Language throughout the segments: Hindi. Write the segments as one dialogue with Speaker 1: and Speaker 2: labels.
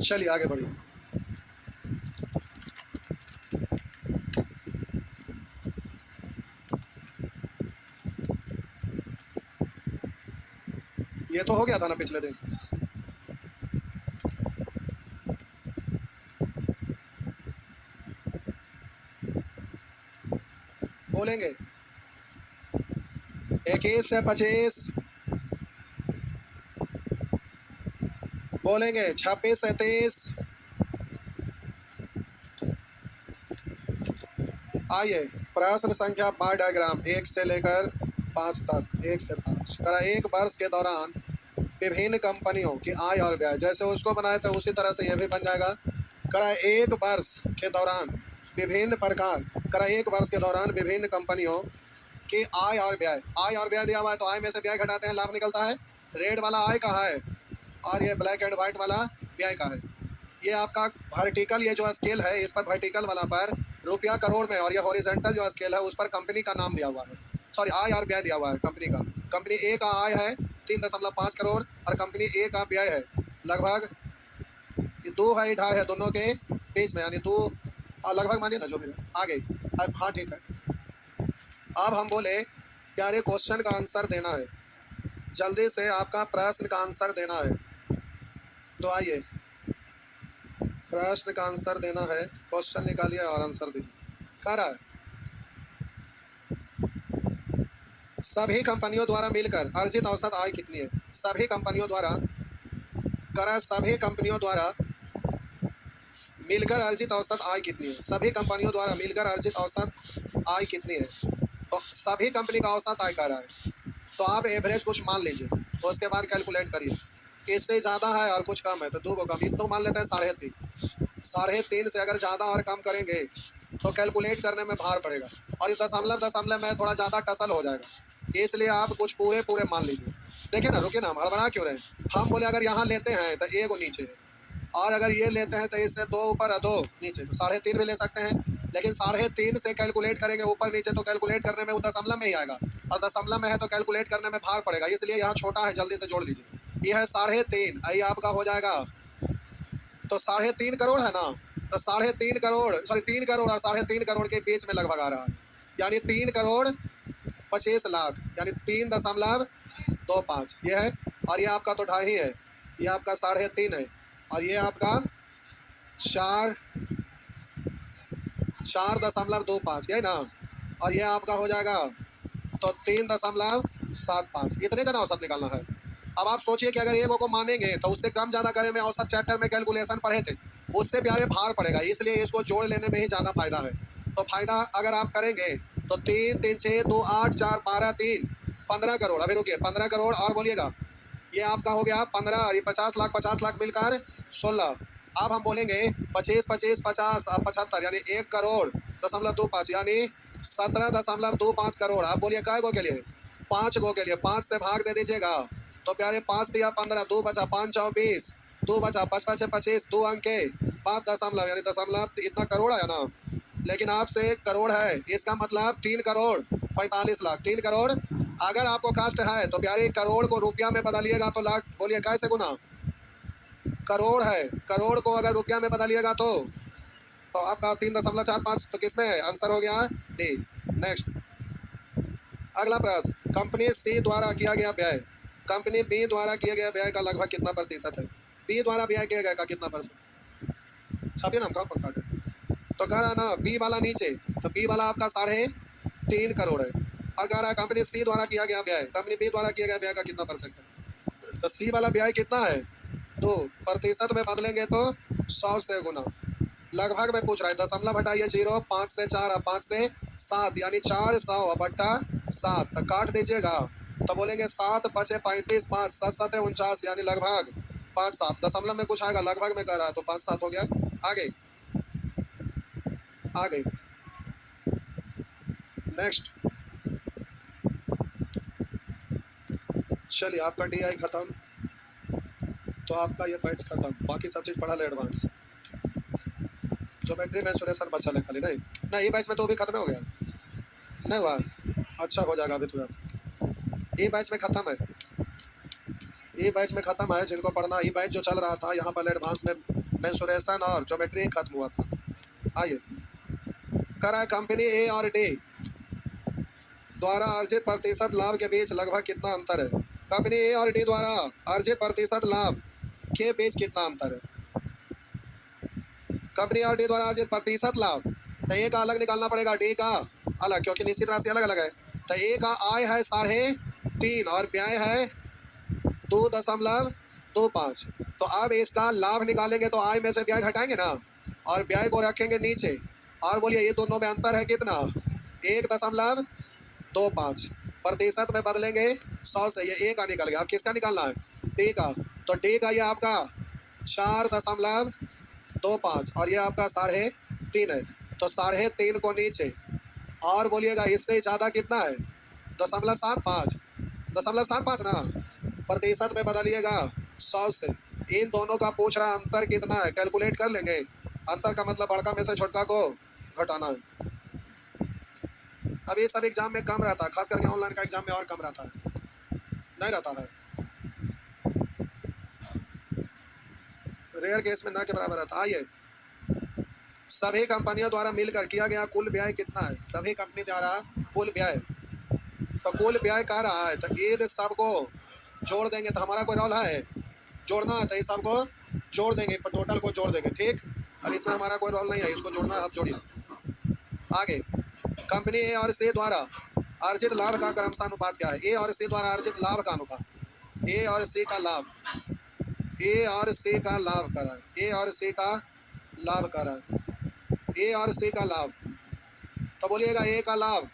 Speaker 1: चलिए आगे बढ़िए। ये तो हो गया था ना पिछले दिन। बोलेंगे 21 से 25, बोलेंगे 26 से 30। आइए प्रश्न संख्या बार डायग्राम 1 से लेकर 5 तक। 1 से 5 करा। एक वर्ष के दौरान विभिन्न कंपनियों की आय और व्यय, जैसे उसको बनाए थे उसी तरह से यह भी बन जाएगा। करा एक वर्ष के दौरान विभिन्न प्रकार, करा एक वर्ष के दौरान विभिन्न कंपनियों की आय और व्यय। आय और व्यय दिया हुआ है तो आय में से व्यय घटाते हैं, लाभ निकलता है। रेड वाला आय का है और ये ब्लैक एंड व्हाइट वाला व्यय का है। ये आपका वर्टिकल, ये जो स्केल है इस पर वर्टिकल वाला पर रुपया करोड़ में, और ये हॉरिजॉन्टल जो स्केल है उस पर कंपनी का नाम दिया हुआ है, सॉरी आय और व्यय दिया हुआ है कंपनी का। कंपनी ए का आय है 3.5 करोड़ और कंपनी ए का व्यय है लगभग 2.5 है दोनों के बीच में, यानी 2 लगभग मानिए ना जो भी है। आगे हाँ ठीक है। अब हम बोले प्यारे क्वेश्चन का आंसर देना है, जल्दी से आपका प्रश्न का आंसर देना है। तो आइए प्रश्न का आंसर देना है, क्वेश्चन निकालिए और आंसर दीजिए। कह रहा है सभी कंपनियों द्वारा मिलकर अर्जित औसत आय कितनी है। सभी कंपनियों द्वारा, करा सभी कंपनियों द्वारा मिलकर अर्जित औसत आय कितनी है। सभी कंपनियों द्वारा मिलकर अर्जित औसत आय कितनी है। तो सभी कंपनी का औसत आय कह रहा है, तो आप एवरेज कुछ मान लीजिए तो उसके बाद कैलकुलेट करिए। इससे ज़्यादा है और कुछ कम है तो 2 को कम, इस तो मान लेते हैं 3.5। 3.5 से अगर ज़्यादा और कम करेंगे तो कैलकुलेट करने में भार पड़ेगा, और ये दशमलव में थोड़ा ज़्यादा टसल हो जाएगा, इसलिए आप कुछ पूरे पूरे मान लीजिए। देखिए ना, रुकिए ना, हम हड़बड़ा क्यों रहे। हम बोले अगर यहाँ लेते हैं तो 1 नीचे है, और अगर ये लेते हैं तो इससे 2 ऊपर है 2 नीचे, तो 3.5 भी ले सकते हैं। लेकिन 3.5 से कैलकुलेट करेंगे ऊपर नीचे तो कैलकुलेट करने में वो दशमलव में ही आएगा, और दशमलव में है तो कैलकुलेट करने में भार पड़ेगा, इसलिए यहाँ छोटा है, जल्दी से जोड़ लीजिए। ये है 3.5, आई आपका हो जाएगा तो 3.5 करोड़ है ना, तो 3.5 करोड़, सॉरी 3 करोड़ और 3.5 करोड़ के बीच में लगभग आ रहा है, यानी 3 करोड़ 25 लाख, यानी 3.25 ये है। और ये आपका तो 2.5 है, ये आपका 3.5 है, और ये आपका 4.25 ये ना, और ये आपका हो जाएगा तो 3.75, इतने का ना औसत निकालना है। अब आप सोचिए कि अगर एक को मानेंगे तो उससे कम ज़्यादा करें में औसत चैप्टर में कैलकुलेशन पढ़े थे, उससे प्यारे भार पड़ेगा, इसलिए इसको जोड़ लेने में ही ज़्यादा फायदा है। तो फायदा अगर आप करेंगे तो 3 3 6 2 8 4 12 3 15 करोड़। अभी रुकिए, 15 करोड़ और बोलिएगा, ये आपका हो गया 15, और ये 50 लाख मिलकर 16। अब हम बोलेंगे 25 25 50 और 75, यानी 1 करोड़ 25, यानी 17.25 करोड़। आप बोलिए काय गो के लिए, 5 गो के लिए। 5 से भाग दे दीजिएगा तो प्यारे 5 दिया 15, 2 बचा 5 चौ 20, 2 बचा 5 5 25, 2 अंक के 5 दशमलव, यानी दशमलव इतना करोड़ आया ना। लेकिन आपसे 1 करोड़ है, इसका मतलब 3 करोड़ 45 लाख। 3 करोड़ अगर आपको कास्ट है तो प्यारे करोड़ को रुपया में बदलिएगा तो लाख, बोलिए कैसे गुना। करोड़ है, करोड़ को अगर रुपया में बदलिएगा तो आपका 3.45 तो किसमें है, आंसर हो गया डी। नेक्स्ट अगला प्रश्न, कंपनी सी द्वारा किया गया व्यय कंपनी बी द्वारा किए गए व्यय का लगभग कितना प्रतिशत है। बी द्वारा व्यय किए गए का कितना परसेंट, छापिए ना, हम कहाँ पक्का है। तो कह रहा है ना बी वाला नीचे, तो बी वाला आपका 3.5 करोड़ है, और कह रहा है कंपनी सी द्वारा किया गया व्यय कंपनी बी द्वारा किया गया व्यय का कितना परसेंट है। तो सी वाला व्यय कितना है, 2, प्रतिशत में बदलेंगे तो 100 से गुना। लगभग में पूछ रहा है, दशमलव हटाइए 0, 5 से 4 और 5 से 7, यानी 400/7, तो काट दीजिएगा तो बोलेंगे 7 बचे 35, 5 7 7 49, यानी लगभग 5 7। दशमलव में कुछ आएगा, लगभग में कर रहा है तो 5 7 हो गया। आगे आगे नेक्स्ट, चलिए आपका डी आई खत्म, तो आपका ये बैच खत्म, बाकी सब चीज़ पढ़ा ले एडवांस। ज्योमेट्री में सुरेशन बचा ले खाली, नहीं ना ये बैच में तो भी खत्म हो गया, नहीं हुआ, अच्छा हो जाएगा अभी तो। ये बैच में खत्म है, ये बैच में खत्म है, जिनको पढ़ना ये बैच जो चल रहा था यहाँ पर एडवांस में मेंसुरेशन और ज्योमेट्री खत्म हुआ था। आइए, कह रहा है कंपनी ए और डी द्वारा अर्जित प्रतिशत लाभ के बीच लगभग कितना अंतर है। कंपनी ए और डी द्वारा अर्जित प्रतिशत लाभ के बीच कितना अंतर है। कंपनी और डी द्वारा अर्जित प्रतिशत लाभ, तो ए का अलग निकालना पड़ेगा, डी का अलग, क्योंकि निश्चित राशि अलग अलग है। तो ए का आय है 3.5 और व्यय है 2.25। तो अब इसका लाभ निकालेंगे तो आय में से व्यय घटाएंगे ना, और व्यय को रखेंगे नीचे, और बोलिए ये दोनों में अंतर है कितना, 1.25। प्रतिशत में बदलेंगे 100 से, ये ए का निकल गया। अब किसका निकालना है, डी का। तो डी का ये आपका 4.25 और ये आपका 3.5 है। तो 3.5 को नीचे, और बोलिएगा इससे ज़्यादा कितना है, 0.75, 0.75 ना, प्रतिशत में बदलिएगा 100 से। इन दोनों का पूछ रहा अंतर कितना है, कैलकुलेट कर लेंगे। अंतर का मतलब बड़का में से छोटका को घटाना है। अब ये सब एग्जाम में कम रहता है, खास करके ऑनलाइन का एग्जाम में और कम रहता है, नहीं रहता है, रेयर केस में ना के बराबर रहता है। आइए, सभी कंपनियों द्वारा मिलकर किया गया कुल व्यय कितना है। सभी कंपनी द्वारा कुल व्यय, तो कुल व्यय कह रहा है, तो ये सबको जोड़ देंगे। तो हमारा कोई रोल है जोड़ना है, तो ये सबको जोड़ देंगे, टोटल को जोड़ देंगे, ठीक। अब इसमें हमारा कोई रोल नहीं है, इसको जोड़ना है, आप जोड़िए। आगे, कंपनी ए और सी द्वारा अर्जित लाभ का क्रमशानुपात क्या है। ए और सी द्वारा अर्जित लाभ का अनुपात, ए और सी का लाभ, ए और सी का लाभ करा, ए और सी का लाभ करा, ए और सी का लाभ। तो बोलिएगा ए का लाभ,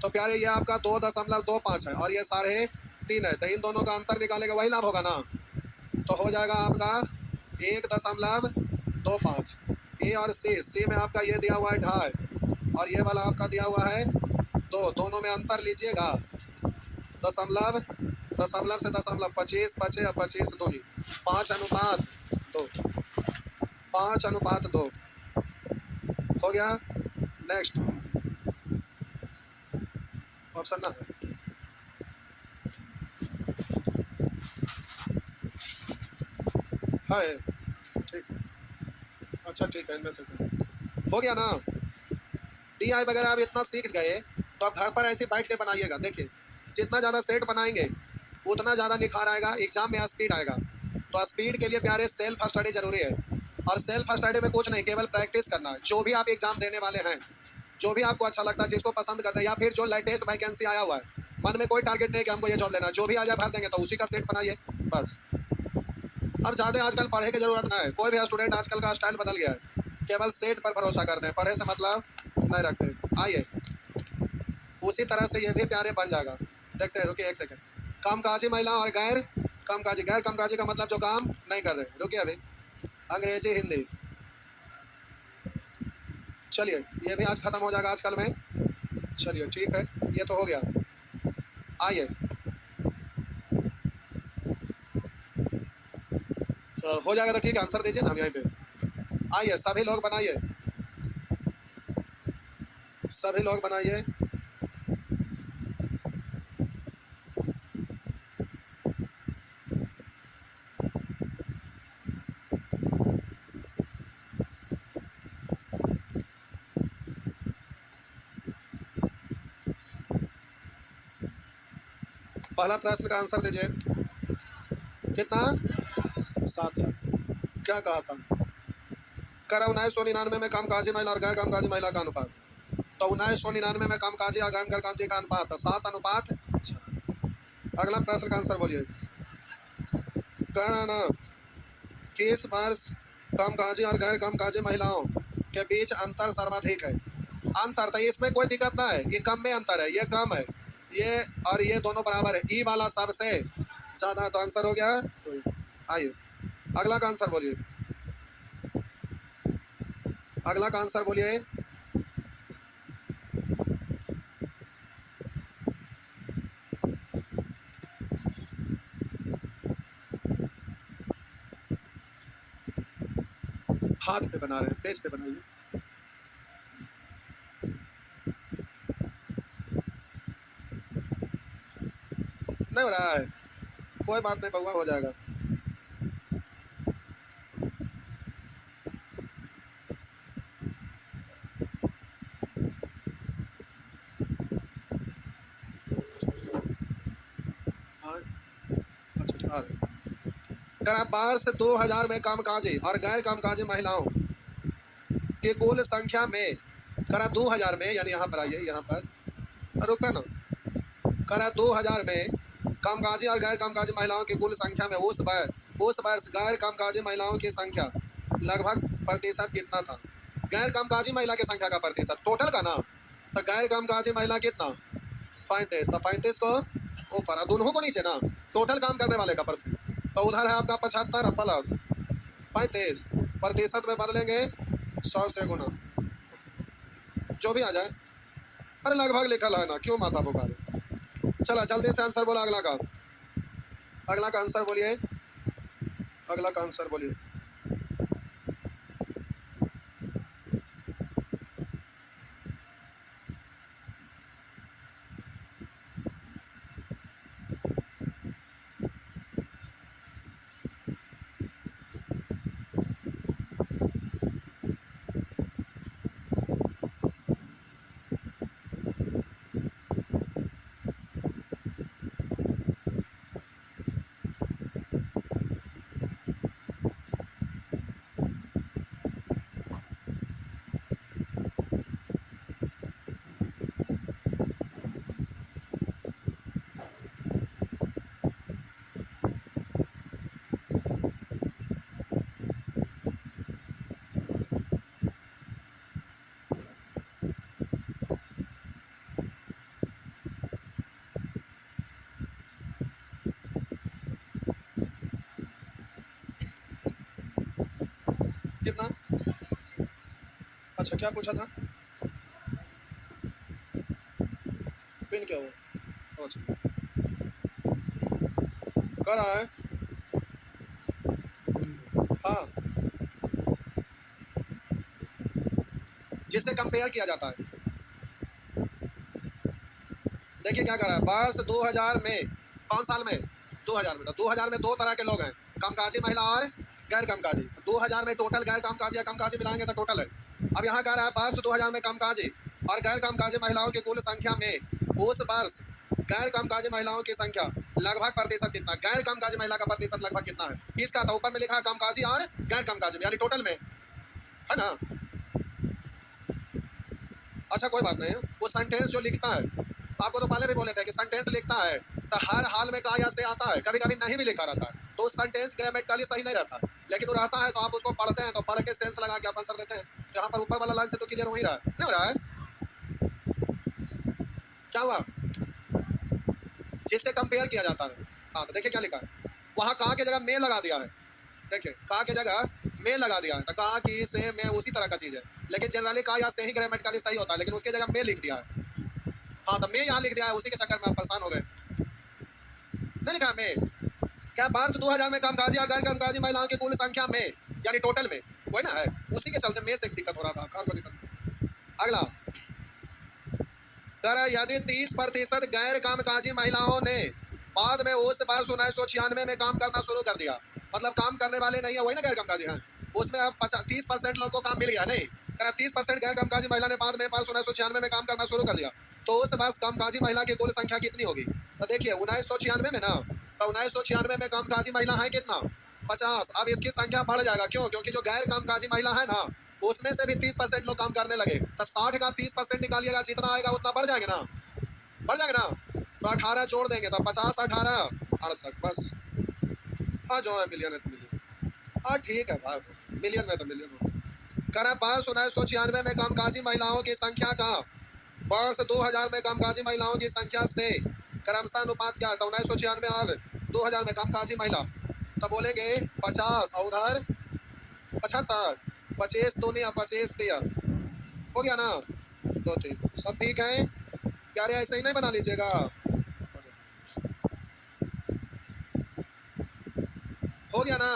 Speaker 1: तो प्यारे ये आपका 2.25 है और ये 3.5 है। तो इन दोनों का अंतर निकालेगा, वही लाभ होगा ना। तो हो जाएगा आपका 1.25। ए और सी में आपका ये दिया हुआ है 2.5 और ये वाला आपका दिया हुआ है 2, दोनों में अंतर लीजिएगा, दशमलव दशमलव से दशमलव, 25 25 और 25 2, 5:2, 5:2 हो गया। नेक्स्ट ऑप्शन ना है, ठीक, अच्छा ठीक है, इनमें से हो गया ना। डी आई वगैरह आप इतना सीख गए तो आप घर पर ऐसे बैठ के बनाइएगा। देखिए, जितना ज़्यादा सेट बनाएंगे उतना ज़्यादा निखार आएगा, एग्जाम में स्पीड आएगा। तो स्पीड के लिए प्यारे सेल्फ स्टडी जरूरी है, और सेल्फ स्टडी में कुछ नहीं, केवल प्रैक्टिस करना है। जो भी आप एग्जाम देने वाले हैं, जो भी आपको अच्छा लगता है, जिसको पसंद करते हैं, या फिर जो लेटेस्ट वैकेंसी आया हुआ है, मन में कोई टारगेट नहीं कि हमको ये जॉब लेना, जो भी आ जाए भर देंगे, तो उसी का सेट बनाइए बस। अब ज़्यादा आजकल पढ़े की जरूरत नहीं है, कोई भी स्टूडेंट आजकल का स्टाइल बदल गया है, केवल सेट पर भरोसा करते हैं, पढ़े से मतलब नहीं रखते। आइए, उसी तरह से ये भी प्यारे बन जाएगा। देखते हैं, रुकिए एक सेकंड। कामकाजी महिला और गैर कामकाजी, गैर कामकाजी का मतलब जो काम नहीं कर रहे, रुकिए अभी, अंग्रेजी हिंदी। चलिए, ये भी आज खत्म हो जाएगा आजकल में। चलिए ठीक है, ये तो हो गया। आइए, हो जाएगा तो ठीक है, आंसर दीजिए ना हम यहीं पे। आइए, सभी लोग बनाइए, सभी लोग बनाइए। पहला प्रश्न का आंसर दीजिए, कितना, 7 क्या कहा था। कर 1999 में कामकाजी महिला और गैर कामकाजी महिला का अनुपात, तो 1999 में कामकाजी और गैर कामकाजी का अनुपात 7:6। अगला प्रश्न का आंसर बोलिए। कह रहा ना कि इस वर्ष कामकाजी और गैर कामकाजी महिलाओं के बीच अंतर सर्वाधिक है। अंतर, तो इसमें कोई दिक्कत ना है, ये कम में अंतर है, ये कम है, ये और ये दोनों बराबर है, ई वाला सबसे ज्यादा, तो आंसर हो गया। तो आइए, अगला का आंसर बोलिए, अगला का आंसर बोलिए। हाथ पे बना रहे हैं, पेज पे बनाइए। नहीं हो रहा है, कोई बात नहीं, भगवान हो जाएगा। करा 12 से 2000 में कामकाजी और गैर कामकाजी महिलाओं की कुल संख्या में करा 2000 में, यानी यहाँ पर आइए, यहाँ पर रुका ना, करा 2000 में कामकाजी और गैर कामकाजी महिलाओं की कुल संख्या में उस वर्ष गैर कामकाजी महिलाओं की संख्या लगभग प्रतिशत कितना था? गैर कामकाजी महिला की संख्या का प्रतिशत टोटल का ना, तो गैर कामकाजी महिला कितना? 35। तो 35 को ऊपर और दोनों को नीचे ना, टोटल काम करने वाले का परसेंट। तो उधर है आपका 75 प्लस 35 प्रतिशत में बदलेंगे 100 से गुना, जो भी आ जाए। अरे लगभग लिखल है ना, क्यों माथा पुकारे। चला जल्दी से आंसर बोला, अगला का आंसर बोलिए, अगला का आंसर बोलिए। कितना? अच्छा क्या पूछा था? पिन क्या हुआ? अच्छा कर रहा है। हाँ, जिससे कंपेयर किया जाता है। देखिए क्या कर रहा है, 12 से 2000 में, कौन साल में? 2000 में। तो 2000 में दो तरह के लोग हैं, कामकाजी महिला और गैर कामकाजी। 2000 में टोटल गैर कामकाजी या कामकाजी मिलाएंगे तो टोटल है। अब यहाँ कह रहा है 12 से 2000 में कामकाजी और गैर कामकाजी महिलाओं की कुल संख्या में उस वर्ष गैर कामकाजी महिलाओं की संख्या लगभग प्रतिशत कितना? गैर कामकाजी महिला का प्रतिशत लगभग कितना है? किसका था? ऊपर में लिखा है कामकाजी और गैर कामकाजी, यानी टोटल में, है ना। अच्छा कोई बात नहीं, वो सेंटेंस जो लिखता है, आपको तो पहले भी बोले थे कि सेंटेंस लिखता है तो हर हाल में का या से आता है, कभी कभी नहीं भी लिखा रहता है, तो सेंटेंस ग्रामेटिकली सही नहीं रहता है, लेकिन वो रहता है तो आप उसको पढ़ते हैं, तो पढ़ के सेंस लगा के आप आंसर देते हैं। यहाँ पर ऊपर वाला लाइन से तो क्लियर हो ही रहा है, नहीं हो रहा है? क्या हुआ? जिससे कंपेयर किया जाता है। हाँ तो देखिए क्या लिखा है, वहाँ कहाँ की जगह में लगा दिया है। देखिए कहाँ की जगह में लगा दिया है, तो कहा कि से में उसी तरह का चीज है, लेकिन जनरली कहा या से ही ग्रामेटिकली सही होता है, लेकिन उसकी जगह में लिख दिया है। हाँ तो मैं यहाँ लिख दिया है, उसी के चक्कर में आप परेशान हो गए। नहीं लिखा में क्या? 12 से 2000 में कामकाजी और गैर कामकाजी महिलाओं की कुल संख्या में, यानी टोटल में, वही ना है, उसी के चलते में से एक दिक्कत हो रहा था, कार को दिक्कत। अगला कर, यदि 30% गैर कामकाजी महिलाओं ने बाद में उस वर्ष 1996 में काम करना शुरू कर दिया, मतलब काम करने वाले नहीं है, वही ना गैर कामकाजी हैं, उसमें अब 30% लोगों को काम मिल गया। नहीं करा 30% गैर कामकाजी महिला ने बाद में वर्ष 1996 में काम करना शुरू कर दिया, तो उस वर्ष कामकाजी महिला की कुल संख्या कितनी होगी? तो देखिए 1996 में ना, तो 1996 में कामकाजी महिला है कितना? 50। अब इसकी संख्या बढ़ जाएगा, क्यों? क्योंकि जो गैर कामकाजी महिला है ना, उसमें से भी 30% लोग काम करने लगे, तो 60 का 30% निकालिएगा, जितना आएगा उतना बढ़ जाएगा ना, बढ़ जाएगा ना। तो 18 जोड़ देंगे तो 50 18 68, बस हाँ जो है मिलियन है तो मिलियन, हाँ ठीक है भाई, मिलियन में तो मिलियन हो। करा 1996 में कामकाजी महिलाओं की संख्या का वर्ष 2000 में कामकाजी महिलाओं की संख्या से क्रमशः अनुपात क्या था? 1996 और 2000 में कामकाजी महिला, तो बोलेंगे 50 और उधर 75, 25 दूनी 25 दिया, हो गया ना, 2 3 सब ठीक है। प्यारे ऐसे ही नहीं बना लीजिएगा, हो गया ना।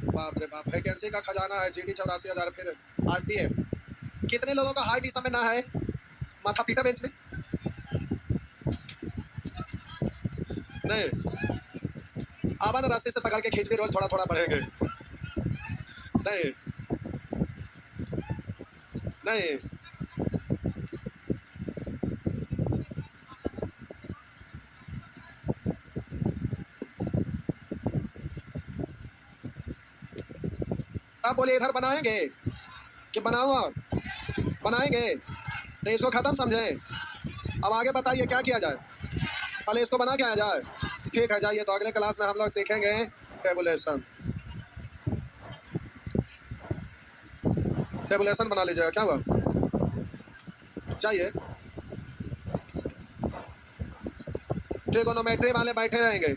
Speaker 1: बाप रे बाप, वैकेंसी का खजाना है, जीडी 84,000, फिर आरपीएफ। कितने लोगों का हाइट इस समय ना है? माथा पीटा बेंच में नहीं, आवा ना रास्ते से पकड़ के खींच के रोज थोड़ा थोड़ा बढ़ेंगे। नहीं नहीं अब बोलिए इधर बनाएंगे कि बनाऊं और बनाएंगे, तो इसको खत्म समझे। अब आगे बताइए क्या किया जाए, पहले इसको बना के आया जाए। ठीक है, जाइए, तो अगले क्लास में हम लोग सीखेंगे टेबुलेशन। टेबुलेशन बना लीजिएगा, क्या हुआ, चाहिए। ट्रिगोनोमेट्री वाले बैठे रहेंगे।